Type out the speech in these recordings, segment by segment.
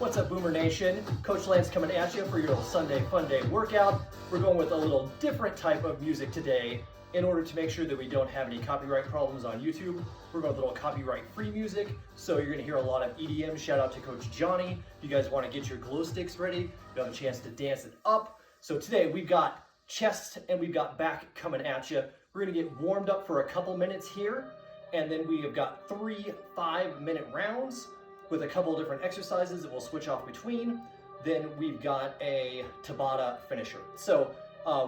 What's up, Boomer Nation? Coach Lance coming at you for your little Sunday Fun Day workout. We're going with a little different type of music today in order to make sure that we don't have any copyright problems on YouTube. We're going with a little copyright-free music, so you're gonna hear a lot of EDM. Shout out to Coach Johnny. If you guys wanna get your glow sticks ready, you have a chance to dance it up. So today we've got chest and we've got back coming at you. We're gonna get warmed up for a couple minutes here, and then we have got 3 5-minute rounds with a couple of different exercises that we'll switch off between. Then we've got a Tabata finisher. So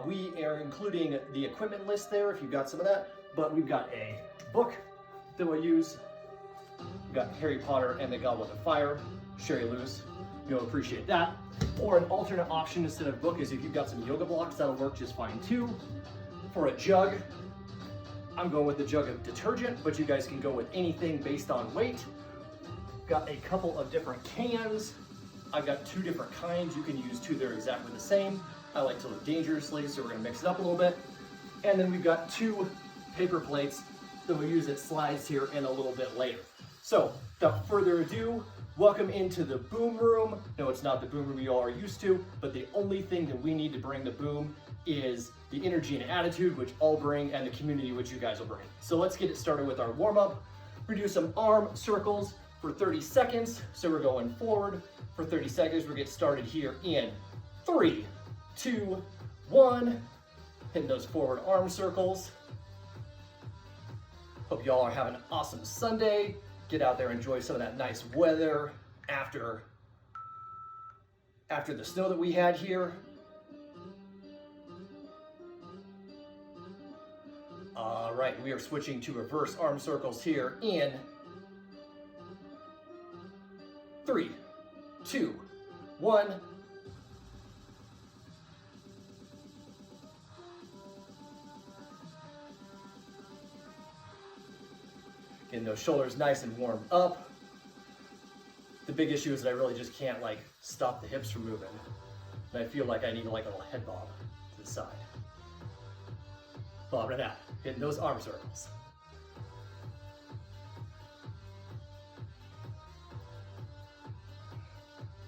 we are including the equipment list there if you've got some of that, but we've got a book that we'll use. We've got Harry Potter and the Goblet of Fire, Sherry Lewis. You'll appreciate that. Or an alternate option instead of book is if you've got some yoga blocks, that'll work just fine too. For a jug, I'm going with the jug of detergent, but you guys can go with anything based on weight. Got a couple of different cans. I've got 2 different kinds. You can use 2 that are exactly the same. I like to live dangerously, so we're gonna mix it up a little bit. And then we've got 2 paper plates that we'll use at slides here in a little bit later. So without further ado, welcome into the boom room. No, it's not the boom room you all are used to, but the only thing that we need to bring the boom is the energy and attitude, which I'll bring, and the community, which you guys will bring. So let's get it started with our warm up. We're gonna do some arm circles for 30 seconds. So we're going forward for 30 seconds. We'll get started here in 3, 2, 1. Hitting those forward arm circles. Hope y'all are having an awesome Sunday. Get out there, enjoy some of that nice weather after the snow that we had here. All right, we are switching to reverse arm circles here in 3, 2, 1. Getting those shoulders nice and warmed up. The big issue is that I really just can't stop the hips from moving. And I feel like I need a little head bob to the side. Bob it out, hitting those arm circles.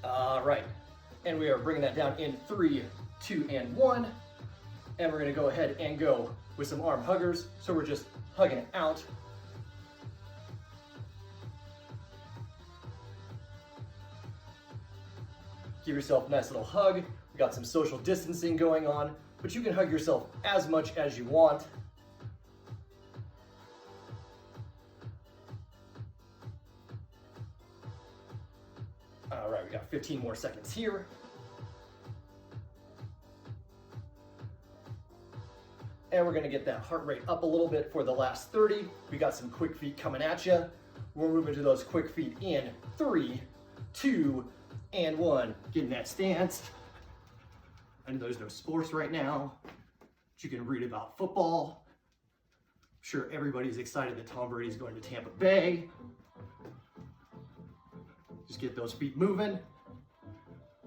All right, and we are bringing that down in 3, 2, and 1. And we're gonna go ahead and go with some arm huggers. So we're just hugging it out. Give yourself a nice little hug. We got some social distancing going on, but you can hug yourself as much as you want. All right, we got 15 more seconds here. And we're gonna get that heart rate up a little bit for the last 30. We got some quick feet coming at you. We're moving to those quick feet in 3, 2, and 1. Getting that stance. I know there's no sports right now, but you can read about football. I'm sure everybody's excited that Tom Brady's going to Tampa Bay. Just get those feet moving.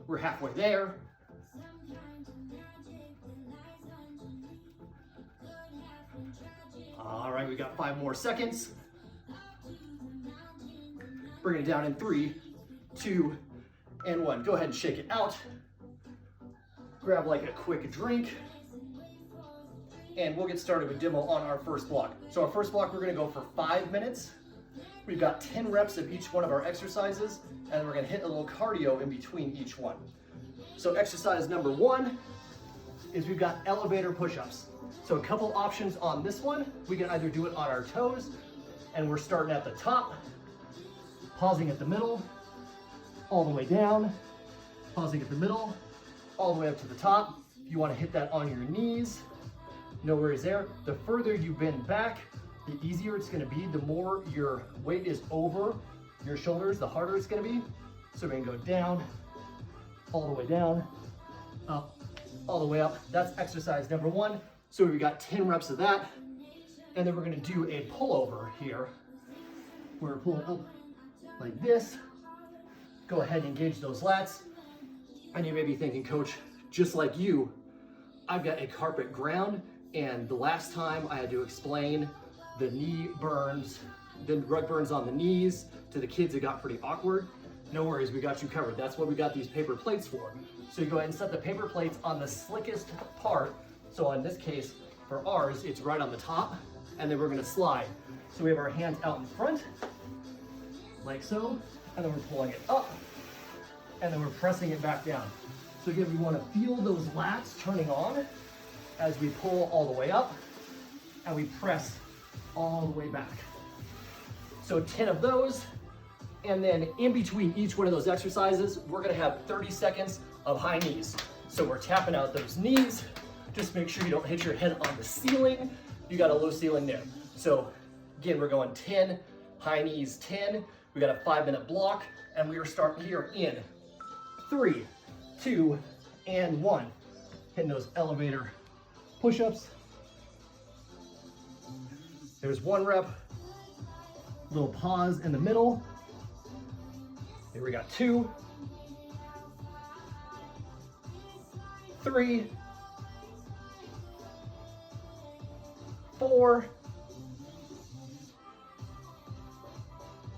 We're halfway there. All right, we got 5 more seconds. Bring it down in 3, 2, and 1. Go ahead and shake it out. Grab a quick drink. And we'll get started with demo on our first block. So our first block, we're gonna go for 5 minutes. We've got 10 reps of each one of our exercises, and we're gonna hit a little cardio in between each one. So exercise number 1 is we've got elevator push-ups. So a couple options on this one. We can either do it on our toes, and we're starting at the top, pausing at the middle, all the way down, pausing at the middle, all the way up to the top. If you wanna hit that on your knees, no worries there. The further you bend back, the easier it's gonna be. The more your weight is over your shoulders, the harder it's gonna be. So we're gonna go down, all the way down, up, all the way up. That's exercise number 1. So we've got 10 reps of that. And then we're gonna do a pullover here. We're pulling up like this. Go ahead and engage those lats. And you may be thinking, Coach, just like you, I've got a carpet ground, and the last time I had to explain the knee burns, the rug burns on the knees to the kids, it got pretty awkward. No worries, we got you covered. That's what we got these paper plates for. So you go ahead and set the paper plates on the slickest part. So in this case, for ours, it's right on the top, and then we're gonna slide. So we have our hands out in front, like so, and then we're pulling it up, and then we're pressing it back down. So again, we wanna feel those lats turning on as we pull all the way up, and we press all the way back. So 10 of those, and then in between each one of those exercises, we're gonna have 30 seconds of high knees. So we're tapping out those knees. Just make sure you don't hit your head on the ceiling. You got a low ceiling there. So again, we're going 10, high knees 10. We got a 5-minute block, and we are starting here in 3, 2, and 1. Hitting those elevator push-ups. There's 1 rep, little pause in the middle. Here we got 2, 3, 4,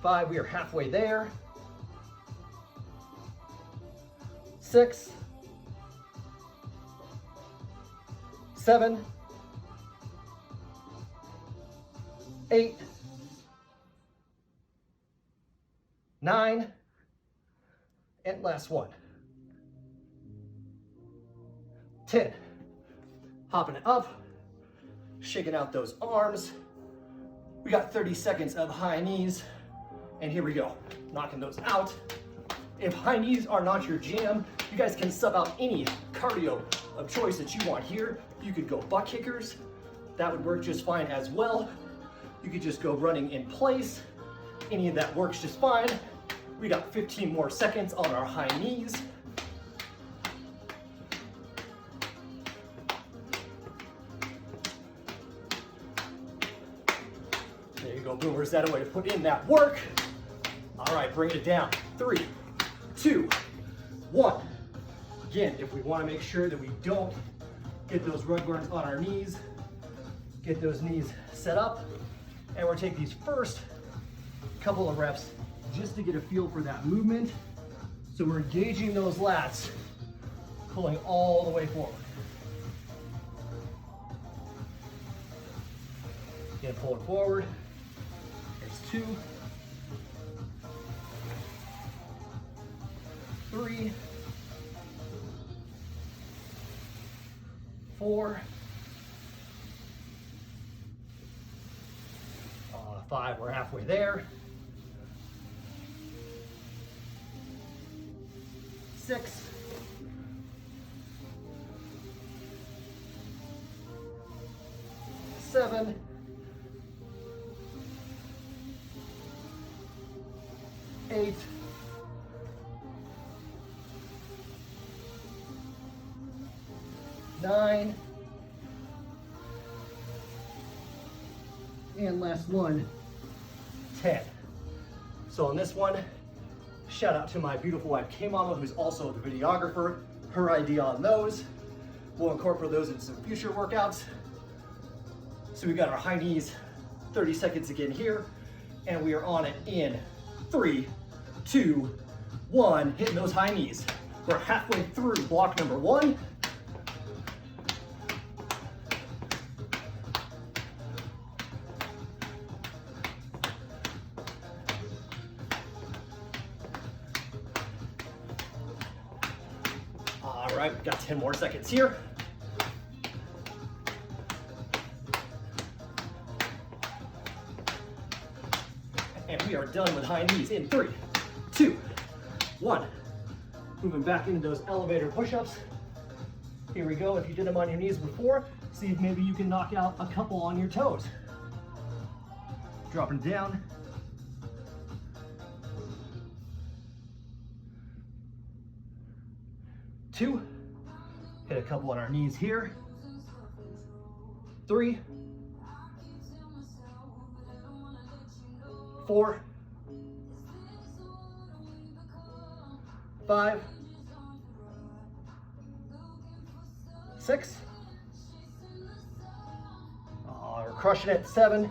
5, we are halfway there. 6, 7, 8, 9, and last one. 10. Hopping it up, shaking out those arms. We got 30 seconds of high knees, and here we go, knocking those out. If high knees are not your jam, you guys can sub out any cardio of choice that you want here. You could go butt kickers, that would work just fine as well. You could just go running in place. Any of that works just fine. We got 15 more seconds on our high knees. There you go, boomers. That a way to put in that work. All right, bring it down. 3, 2, 1. Again, if we want to make sure that we don't get those rug burns on our knees, get those knees set up, and we'll take these first couple of reps just to get a feel for that movement. So we're engaging those lats, pulling all the way forward. Again, pull it forward. There's 2, 3, 4, 5, we're halfway there. 6, 7, 8, 9, and last one, 10. So on this one, shout out to my beautiful wife, K-Mama, who's also the videographer. Her idea on those. We'll incorporate those in some future workouts. So we got our high knees, 30 seconds again here, and we are on it in 3, 2, 1, hitting those high knees. We're halfway through block number 1. All right, we've got 10 more seconds here. And we are done with high knees in 3, 2, 1. Moving back into those elevator push-ups. Here we go. If you did them on your knees before, see if maybe you can knock out a couple on your toes. Dropping down. 2, hit a couple on our knees here. 3, 4, 5, 6. We're crushing it. 7,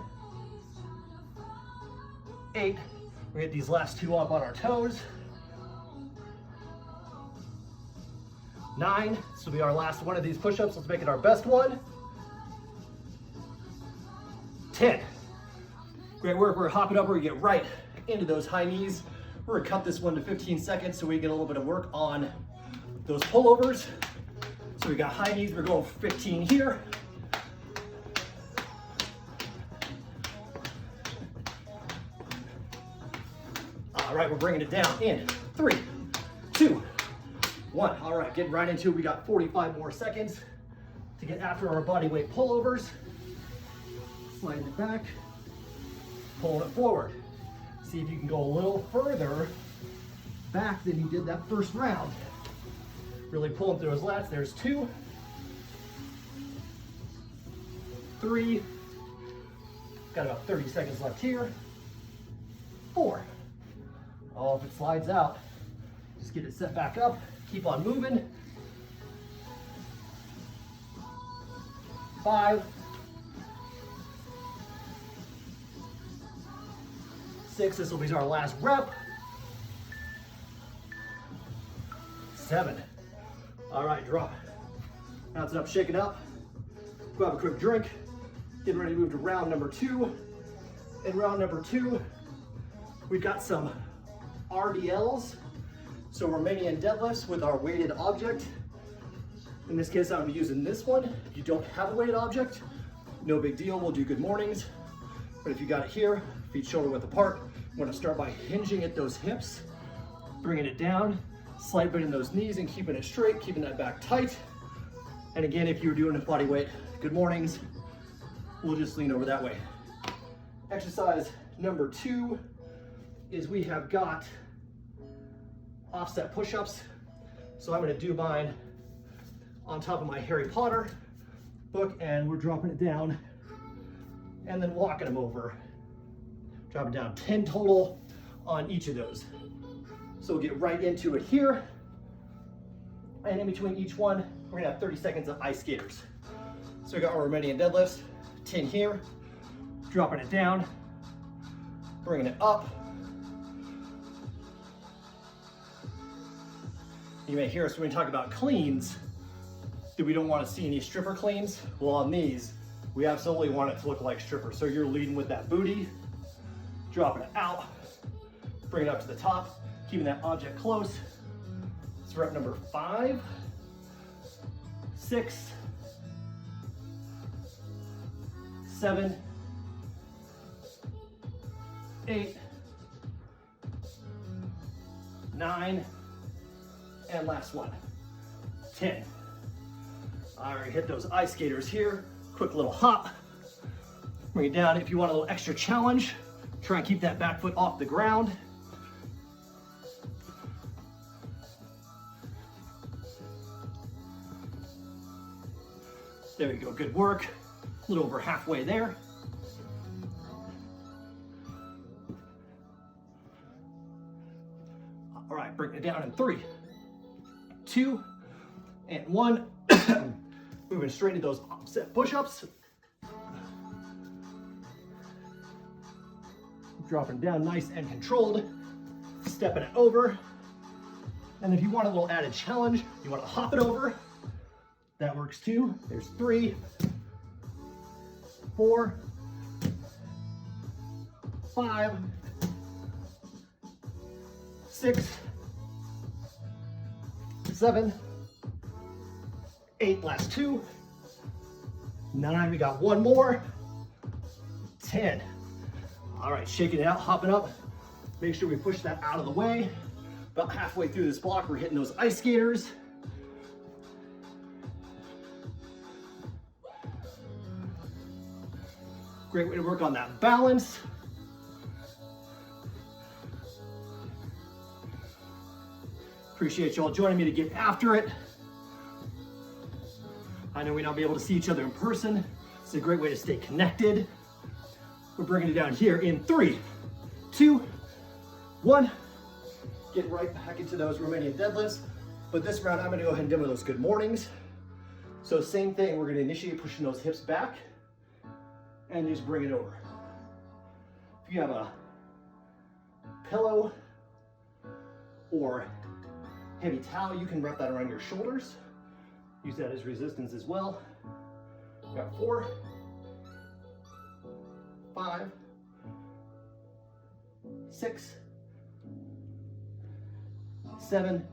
8. We get these last 2 up on our toes. 9. This will be our last one of these push-ups. Let's make it our best one. 10. Great work. We're hopping up. We're gonna get right into those high knees. We're gonna cut this one to 15 seconds so we get a little bit of work on those pullovers. So we got high knees. We're going for 15 here. All right, we're bringing it down in 3, 2, 1. All right, getting right into it. We got 45 more seconds to get after our body weight pullovers. Sliding it back, pulling it forward. See if you can go a little further back than you did that first round. Really pulling through those lats. There's 2, 3. Got about 30 seconds left here. 4. Oh, if it slides out, just get it set back up. Keep on moving. 5. 6, this will be our last rep. 7. All right, drop. Bounce it up, shake it up. Grab a quick drink. Getting ready to move to round number 2. In round number 2, we've got some RDLs. So Romanian deadlifts with our weighted object. In this case, I'm using this one. If you don't have a weighted object, no big deal. We'll do good mornings. But if you got it here, feet shoulder width apart, I'm gonna start by hinging at those hips, bringing it down, slight bend in those knees and keeping it straight, keeping that back tight. And again, if you're doing a body weight, good mornings, we'll just lean over that way. Exercise number 2 is we have got offset push-ups. So I'm gonna do mine on top of my Harry Potter book, and we're dropping it down and then walking them over. Drop it down, 10 total on each of those. So we'll get right into it here. And in between each one, we're gonna have 30 seconds of ice skaters. So we got our Romanian deadlifts, 10 here, dropping it down, bringing it up. You may hear us when we talk about cleans, that we don't want to see any stripper cleans. Well, on these, we absolutely want it to look like stripper. So you're leading with that booty, dropping it out, bring it up to the top, keeping that object close. It's rep number 5, 6, 7, 8, 9, and last one, 10. All right, hit those ice skaters here. Quick little hop. Bring it down. If you want a little extra challenge, try and keep that back foot off the ground. There we go, good work. A little over halfway there. All right, bring it down in 3, 2, and 1. Moving straight into those offset push-ups. Dropping down nice and controlled. Stepping it over. And if you want a little added challenge, you want to hop it over, that works too. There's 3, 4, 5, 6, 7, 8, last 2, 9, we got 1 more, 10. All right, shaking it out, hopping up. Make sure we push that out of the way. About halfway through this block, we're hitting those ice skaters. Great way to work on that balance. Appreciate you all joining me to get after it. I know we not be able to see each other in person. It's a great way to stay connected. We're bringing it down here in 3, 2, 1. Get right back into those Romanian deadlifts. But this round, I'm gonna go ahead and demo those good mornings. So same thing, we're gonna initiate pushing those hips back and just bring it over. If you have a pillow or heavy towel, you can wrap that around your shoulders. Use that as resistance as well. Got 4, 5, 6, 7,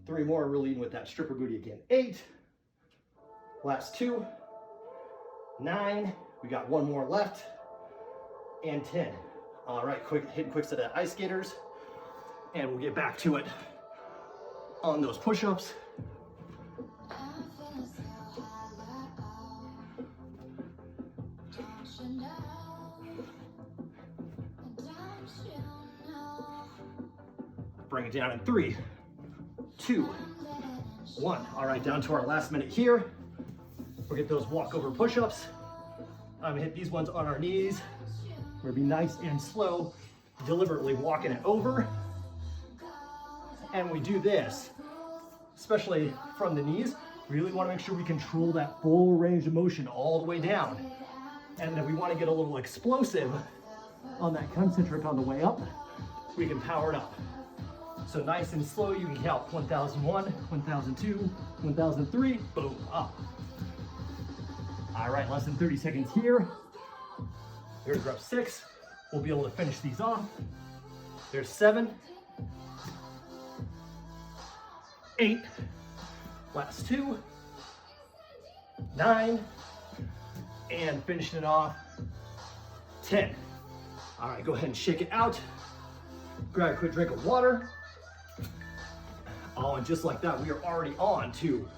3 more. We're leading with that stripper booty again. 8, last 2, 9, we got 1 more left, and 10. All right, hit quick set of ice skaters, and we'll get back to it on those push-ups. Bring it down in 3, 2, 1. All right, down to our last minute here. We'll get those walkover push-ups. I'm gonna hit these ones on our knees. We're gonna be nice and slow, deliberately walking it over. And we do this, especially from the knees, we really wanna make sure we control that full range of motion all the way down. And then we wanna get a little explosive on that concentric on the way up. We can power it up. So nice and slow, you can count 1001, 1002, 1003, boom, up. All right, less than 30 seconds here. There's rep 6. We'll be able to finish these off. There's 7, 8, last 2, 9, and finishing it off, 10. All right, go ahead and shake it out. Grab a quick drink of water. Oh, and just like that, we are already on to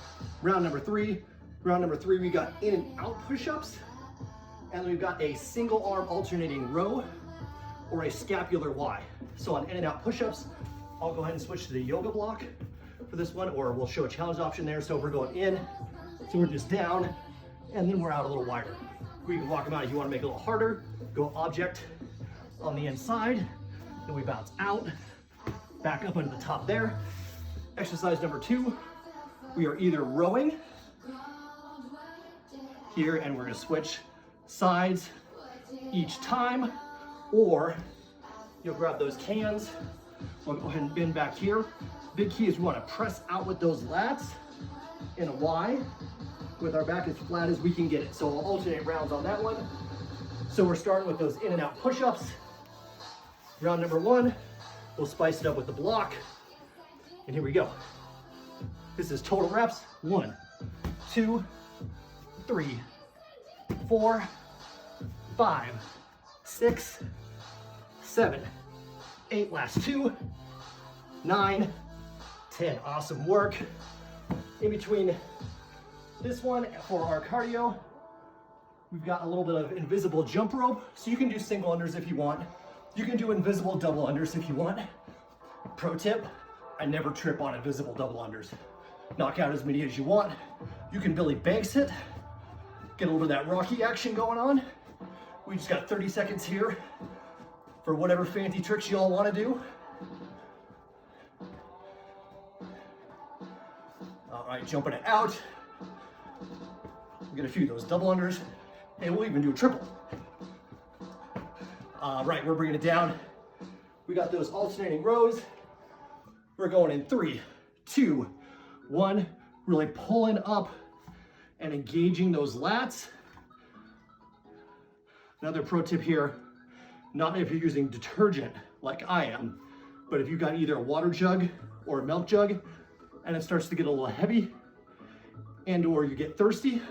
round number 3. Round number 3, we got in and out push-ups, and we've got a single arm alternating row or a scapular Y. So on in and out push-ups, I'll go ahead and switch to the yoga block for this one, or we'll show a challenge option there. So we're going in, so we're just down, and then we're out a little wider. We can walk them out if you want to make it a little harder. Go object on the inside, then we bounce out, back up into the top there. Exercise number 2, we are either rowing here, and we're gonna switch sides each time, or you'll grab those cans. We'll go ahead and bend back here. Big key is we wanna press out with those lats in a Y with our back as flat as we can get it. So we'll alternate rounds on that one. So we're starting with those in and out push-ups. Round number 1, we'll spice it up with the block. And here we go. This is total reps. 1, 2, 3, 4, 5, 6, 7, 8, last 2, 9, 10. Awesome work. In between this one for our cardio, we've got a little bit of invisible jump rope. So you can do single unders if you want. You can do invisible double unders if you want. Pro tip, I never trip on invisible double unders. Knock out as many as you want. You can Billy Banks it. Get a little bit of that Rocky action going on. We just got 30 seconds here for whatever fancy tricks you all want to do. All right, jumping it out. We'll get a few of those double unders, and we'll even do a triple. All right, we're bringing it down. We got those alternating rows. We're going in 3, 2, 1. Really pulling up and engaging those lats. Another pro tip here, not if you're using detergent like I am, but if you've got either a water jug or a milk jug and it starts to get a little heavy and or you get thirsty,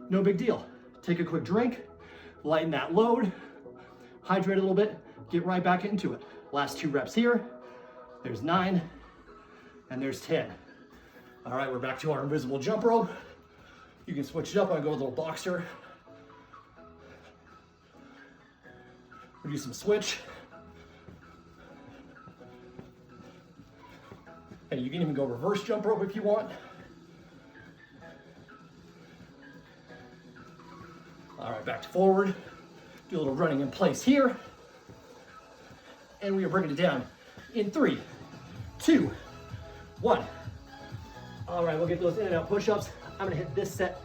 no big deal. Take a quick drink, lighten that load, hydrate a little bit, get right back into it. Last 2 reps here. There's 9, and there's 10. All right, we're back to our invisible jump rope. You can switch it up. I go a little boxer. We'll do some switch. And you can even go reverse jump rope if you want. All right, back to forward. Do a little running in place here. And we are bringing it down in 3, 2, 1. All right, we'll get those in and out push-ups. I'm gonna hit this set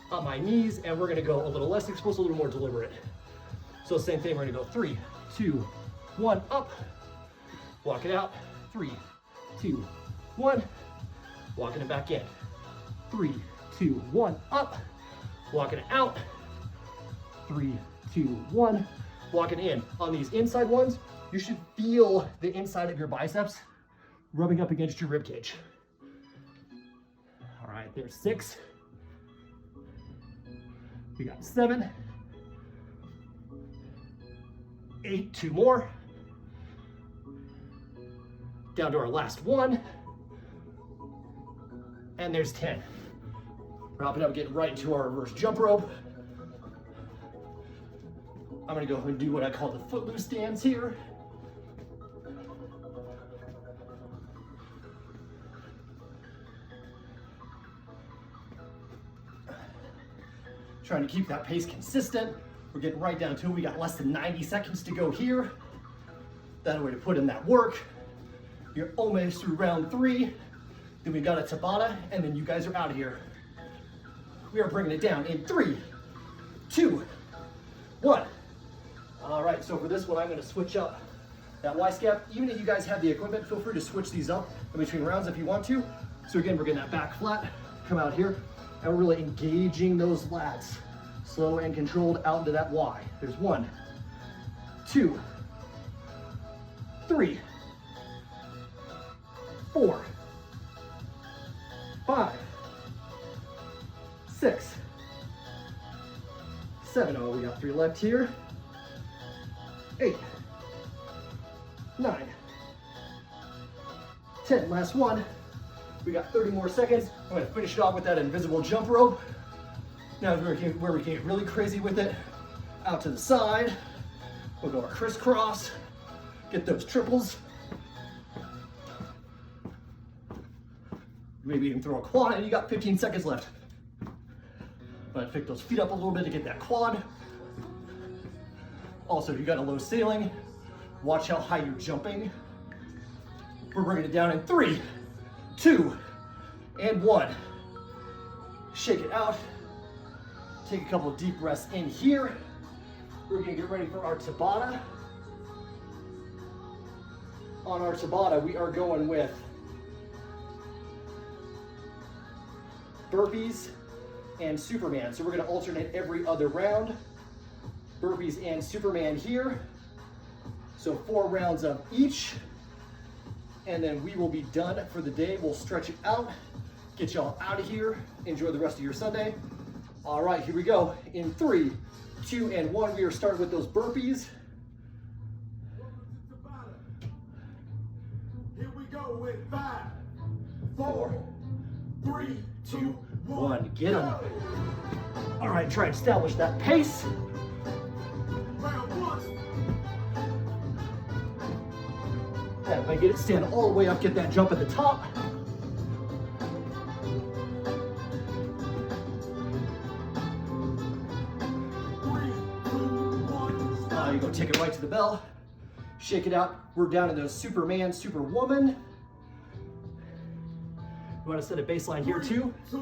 on my knees, and we're gonna go a little less explosive, a little more deliberate. So same thing, we're gonna go 3, 2, 1, up. Walk it out, 3, 2, 1. Walking it back in. 3, 2, 1, up. Walking it out. 3, 2, 1. Walking in. On these inside ones, you should feel the inside of your biceps rubbing up against your rib cage. All right, there's 6. We got 7, 8, 2 more. Down to our last 1. And there's 10. Wrapping up, getting right into our reverse jump rope. I'm gonna go and do what I call the footloose dance here. Trying to keep that pace consistent. We're getting right down to it. We got less than 90 seconds to go here. That way to put in that work. You're almost through round 3. Then we got a Tabata, and then you guys are out of here. We are bringing it down in 3, 2, 1. All right, so for this one, I'm gonna switch up that Y-Scap. Even if you guys have the equipment, feel free to switch these up in between rounds if you want to. So again, we're getting that back flat, come out here, and we're really engaging those lats. Slow and controlled out into that Y. There's 1, 2, 3, 4, 5, 6, 7. Oh, we got 3 left here. 8, 9, 10. Last one. We got 30 more seconds. I'm gonna finish it off with that invisible jump rope. Now where we can get really crazy with it, out to the side. We'll go our crisscross, get those triples. Maybe even throw a quad, and you got 15 seconds left. I'm gonna pick those feet up a little bit to get that quad. Also, if you got a low ceiling, watch how high you're jumping. We're bringing it down in 3, 2, and 1. Shake it out. Take a couple of deep breaths in here. We're gonna get ready for our Tabata. On our Tabata, we are going with burpees and Superman. So we're gonna alternate every other round. Burpees and Superman here. So 4 rounds of each. And then we will be done for the day. We'll stretch it out, get y'all out of here. Enjoy the rest of your Sunday. All right, here we go. In 3, 2, and 1, we are starting with those burpees. Here we go with 5, 4, 3, 2, 1. Get them. All right, try and establish that pace. round 1. And if I get it stand all the way up, get that jump at the top. 3, 2, 1, stop. You go take it right to the bell. Shake it out. We're down to those Superman, Superwoman. We want to set a baseline here too. 2,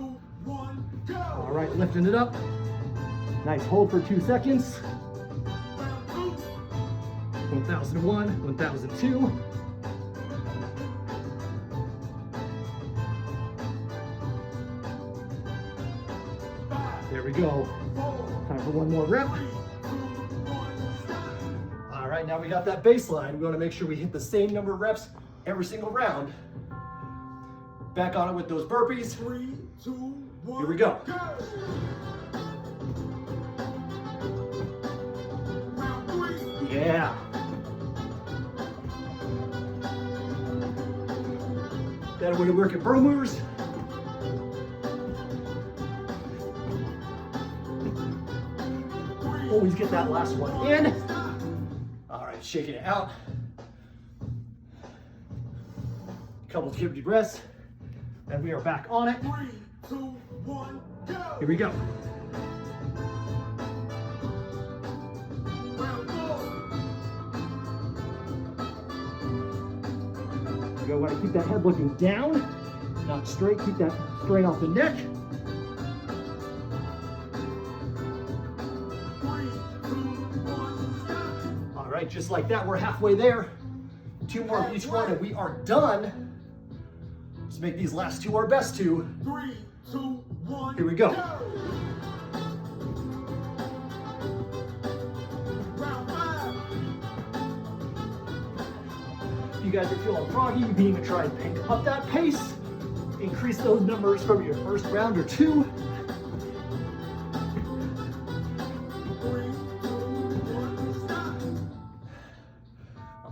1, go. All right, lifting it up. Nice hold for 2 seconds. Round 2. 1001, 1002. There we go. 4, Time for one more rep. 3, 2, 1, stop. All right, now we got that baseline. We want to make sure we hit the same number of reps every single round. Back on it with those burpees. 3, 2, 1, Here we go. Round 3. Yeah. That way to work at bro movers. Always get that last one in. All right, shaking it out. Couple of deep breaths, and we are back on it. 3, 2, 1, go. Here we go. Round 4. You want to keep that head looking down, not straight. Keep that strain off the neck. 3, 2, 1, stop. All right, just like that, we're halfway there. 2 more of each one, and we are done. Let's make these last 2 our best 2. 3, 2, 1. Here we go. Round 5. If you guys are feeling froggy, you can even try and pick up that pace. Increase those numbers from your first round or two. 3, 2, 1, stop.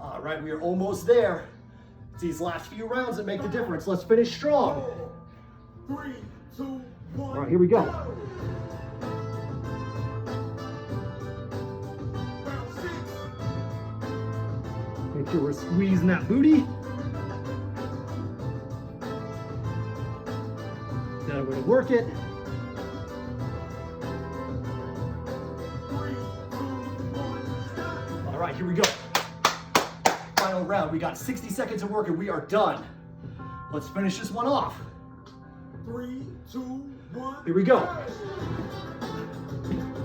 All right, we are almost there. It's these last few rounds that make the difference. Let's finish strong. 4, 3, 2, 1. All right, here we go. Round 6. Make sure we're squeezing that booty. Now we're gonna work it. 3, 2, 1, stop. All right, here we go. Final round. We got 60 seconds of work and we are done. Let's finish this one off. 3, 2, 1. Here we go.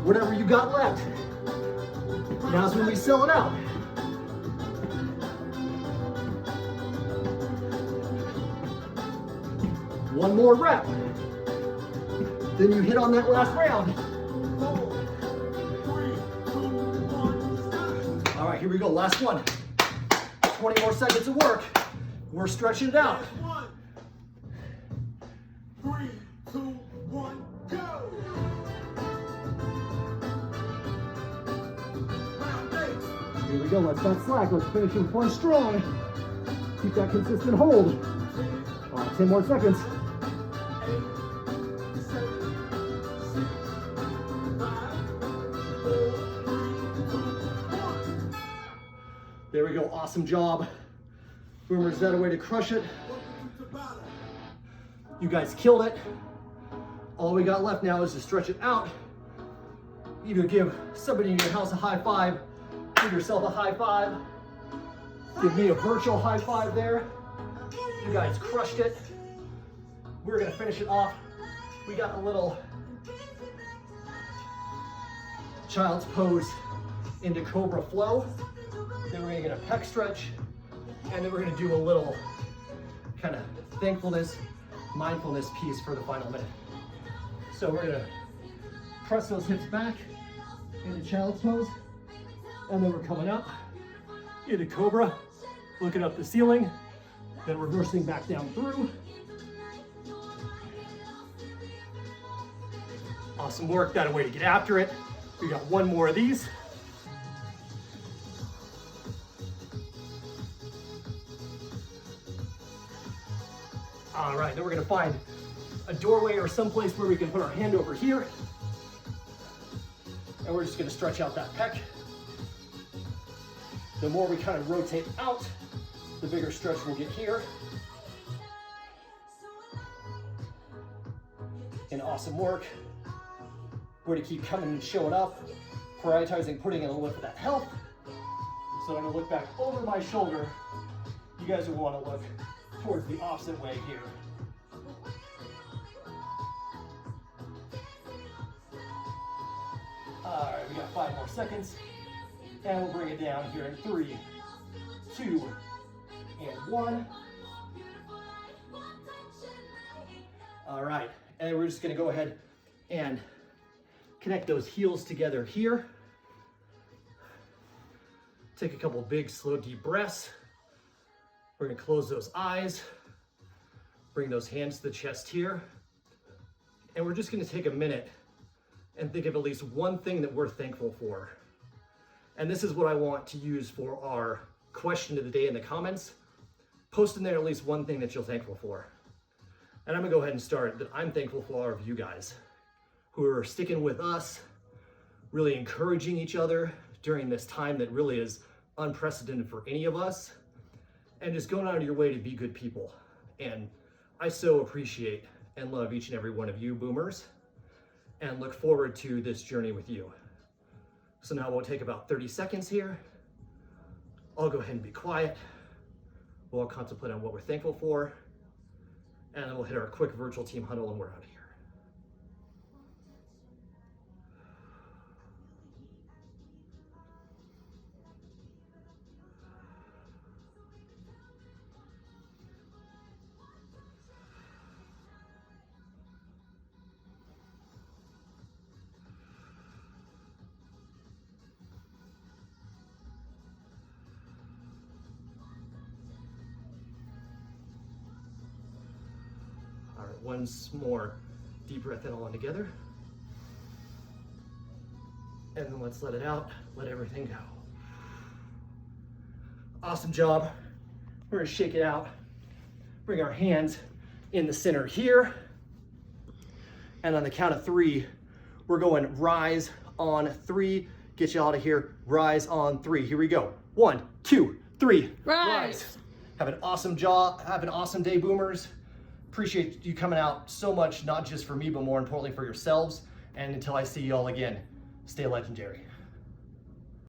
Whatever you got left. Now's when we sell it out. One more rep. Then you hit on that last round. 4, 3, 2, 1, stop. All right, here we go. Last one. 20 more seconds of work. We're stretching it out. Last one. 3, 2, 1, go. Round 8. Here we go. Let's not slack. Let's finish with one strong. Keep that consistent hold. 10 more seconds. 8, 7, 6, 5, 4, 3, 2, 1. There we go. Awesome job. Boomers, is that a way to crush it? Welcome to Tabata. You guys killed it. All we got left now is to stretch it out. Either give somebody in your house a high five, give yourself a high five, give me a virtual high five there. You guys crushed it. We're gonna finish it off. We got a little child's pose into Cobra flow. Then we're gonna get a pec stretch, and then we're gonna do a little kind of thankfulness, mindfulness piece for the final minute. So we're gonna press those hips back into child's pose, and then we're coming up into Cobra, looking up the ceiling, then reversing back down through. Awesome work, that a way to get after it. We got one more of these. All right, then we're gonna find a doorway or someplace where we can put our hand over here. And we're just gonna stretch out that pec. The more we kind of rotate out, the bigger stretch we'll get here. And awesome work. We're gonna keep coming and showing up, prioritizing putting in a little bit of that health. So I'm gonna look back over my shoulder. You guys will wanna look towards the opposite way here. All right, we got 5 more seconds. And we'll bring it down here in 3, 2, and 1. All right, and we're just gonna go ahead and connect those heels together here. Take a couple big, slow, deep breaths. We're gonna close those eyes, bring those hands to the chest here, and we're just gonna take a minute and think of at least one thing that we're thankful for. And this is what I want to use for our question of the day in the comments. Post in there at least one thing that you're thankful for. And I'm gonna go ahead and start that I'm thankful for all of you guys who are sticking with us, really encouraging each other during this time that really is unprecedented for any of us, and just going out of your way to be good people. And I so appreciate and love each and every one of you boomers, and look forward to this journey with you. So now we'll take about 30 seconds here. I'll go ahead and be quiet. We'll all contemplate on what we're thankful for, and then we'll hit our quick virtual team huddle and we're out of here. Once more, deep breath in all in together. And then let's let it out, let everything go. Awesome job. We're gonna shake it out. Bring our hands in the center here. And on the count of 3, we're going rise on 3. Get you out of here, rise on 3. Here we go. 1, 2, 3, Rise. Have an awesome job, have an awesome day, boomers. Appreciate you coming out so much, not just for me, but more importantly for yourselves. And until I see you all again, stay legendary.